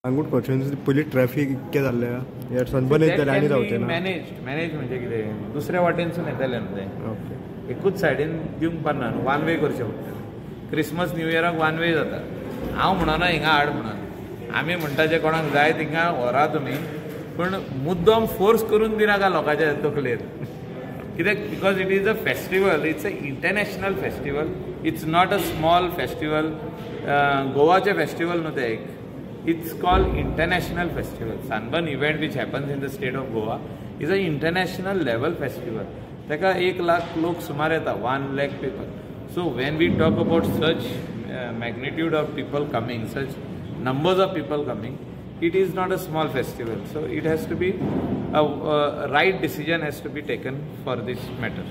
सांगूट constituency पयलीं traffic इतकें जाल्लें ह्या सनबर्न येतलें आनी रावचें ना. मॅनेज म्हणजे कितें दुसऱ्या वाटेनसून येतलें न्हू तें. ओके. एकूच सायडीन दिवंक पारना न्हू, वन वे करचें पडटलें. क्रिसमस न्यू इयराक वन वे जाता. हांव म्हणना हिंगा हाड म्हणून, आमी म्हणटा जे कोणाक जाय थिंगा व्हरा तुमी, पूण मुद्दम फोर्स करून दिनाका लोकांच्या तकलेर. कित्याक because it is a festival, it's a international festival, it's not a small festival. गोवाचें फेस्टिवल न्हू तें एक. It's called international festival. Sunburn event which happens in the state of Goa is an international level festival. Teka 1 lakh log sumar yeta, 1 lakh people. So when we talk about such magnitude of people coming, such numbers of people coming, it is not a small festival. So it has to be a right decision has to be taken for this matter.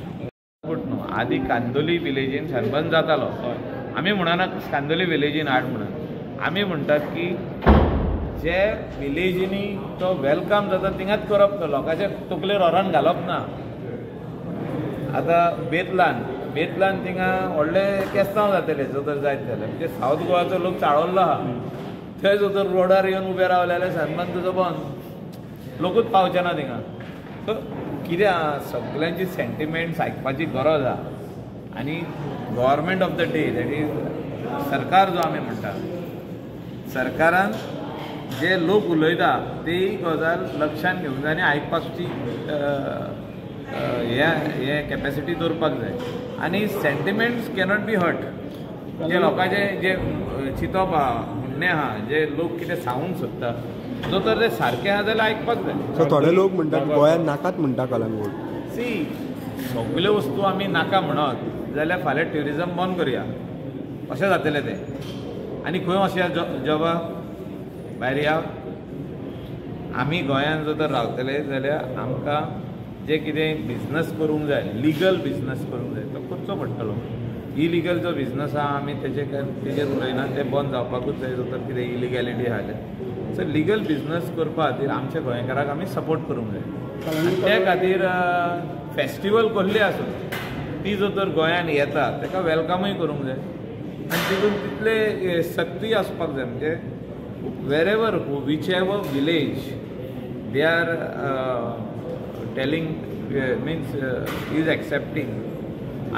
आदी Candolim विलेजीन sunburn जातालो. आमी म्हणना कांदोली विलेजीन हाड म्हणून. आमी म्हणटात की जे विलेजींनी तो वेलकम जाता थिंगाच करप, तो लोकांच्या तकलेर व्हरोन घालप ना. आतां बेतलान थिंगा व्हडले केस्तांव जातले जर तर जायत जाल्यार, म्हणजे सावथ गोवाचो लोक चाळवल्लो आहा थंय जर तर रोडार येवन उबे रावले जाल्यार सनबर्न तुजो बंद, लोकूच पावचे ना थिंगा. सो कितें आहा, सगळ्यांची सेंटिमेंट्स आयकपाची गरज आहा. आनी government of the day that is सरकार जो आमी म्हणटा, सरकारान जे लोक उलयता ती गजाल लक्षांत घेवंक जाय आनी आयकपाची हे कॅपेसिटी दवरपाक जाय. आनी सेंटिमेंट्स कॅनॉट बी हर्ट. जे लोकांचे जे चिंतप आहा, म्हणणें आहा, जे लोक कितें सांगूंक सोदता, जो तर ते सारकें आहा जाल्यार आयकपाक जाय. सो थोडे लोक म्हणटात गोंयांत नाकाच म्हणटा कलंगूट. सी सगल्यो वस्तू आमी नाका म्हणत जाल्यार फाल्यां ट्युरिजम बंद करया, अशें जातलें तें. आनी खंय अशें जगा भायर या. आमी गोंयांत जर तर रावतले जाल्यार आमकां जे कितें बिजनस करूंक जाय, लिगल बिजनस करूंक जाय, तो करचो पडटलो. इलिगल जो बिजनस आहा आमी तेजेर उलयना, तें बंद जावपाकूच जाय जर तर कितें इलिगॅलिटी आहा जाल्यार. सो लिगल बिजनस करपा खातीर आमच्या गोंयकारांक आमी सपोर्ट करूंक जाय. आनी त्या खातीर फेस्टिवल कसली आसूं ती जर तर गोंयांत येता ताका वेलकमूय करूंक जाय. आनी तितून तितले सक्ती आसपाक जाय, म्हणजे wherever, whichever village they are telling means is accepting,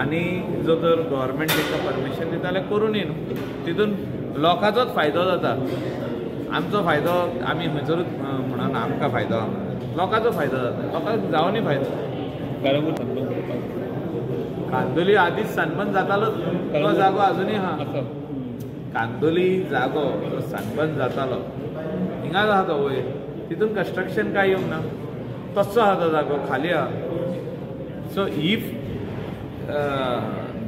आणि जो तर गव्हर्मेंट ताका परमिशन दिता जाल्यार करूनय न्हू. तितून लोकांचोच फायदो जाता. आमचो फायदो आमी खंयसरूच म्हणना आमकां फायदो आहा, लोकांचो फायदो जाता. लोकांक जावनय फायदो. कांदोली आदींच सनबर्न जातालोच, तो जागो अजुनूय आहा. कांदोली जागो सनबर्न जातालो हिंगाच आहा तो वयर, तितून कन्स्ट्रक्शन काय येवंक ना, तसो आहा तो जागो, खाली आहा. So if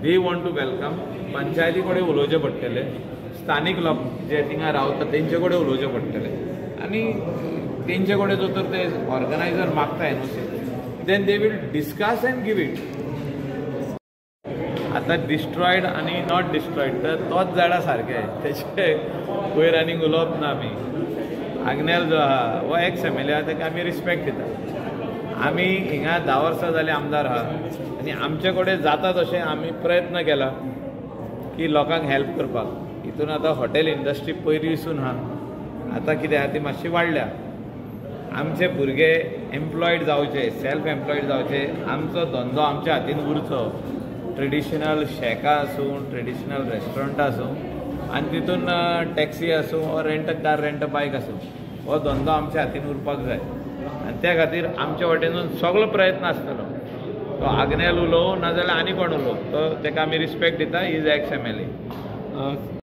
they want to welcome, पंचायती कडेन उलोवचें पडटलें, स्थानीक लोक जे थिंगा रावता तेंचे कडेन उलोवचें पडटलें. आनी तेंचे कडेन जो तर ते ऑर्गनायझर मागता NOC, then they will discuss and give it. आतां डिस्ट्रॉयड आनी नॉट डिस्ट्रॉयड तर तोच झाडा सारकें, तेचे वयर आनी उलोवप ना. आमी आग्नेल जो आहा वो एक्स एम.एल.ए. आहा ताका आमी रिस्पेक्ट दिता. आमी हिंगा 10 वर्सां जालीं आमदार आहा आनी आमचे कडेन जाता तशें आमी प्रयत्न केला की लोकांक हेल्प करपाक. हितून आतां हॉटेल इंडस्ट्री पयलींसून आहा, आतां कितें आहा ती मातशी वाडल्या. आमचे भुरगे एम्प्लॉयड जावचे, सेल्फ एम्प्लॉयड जावचे, आमचो धंदो आमच्या हातीन उरचो. ट्रेडिशनल शेकां आसूं, ट्रेडिशनल रेस्टॉरंटां आसूं, आनी तितून टॅक्सी आसूं वा रेंट कार, रेंट बायक आसूं, हो धंदो आमच्या हातीन उरपाक जाय. आनी त्या खातीर आमच्या वटेनून सगळो प्रयत्न आसतलो. तो आग्नेल उलोव नाजाल्यार आनी कोण उलोव, तो ताका आमी रिस्पेक्ट दिता. Is x MLA.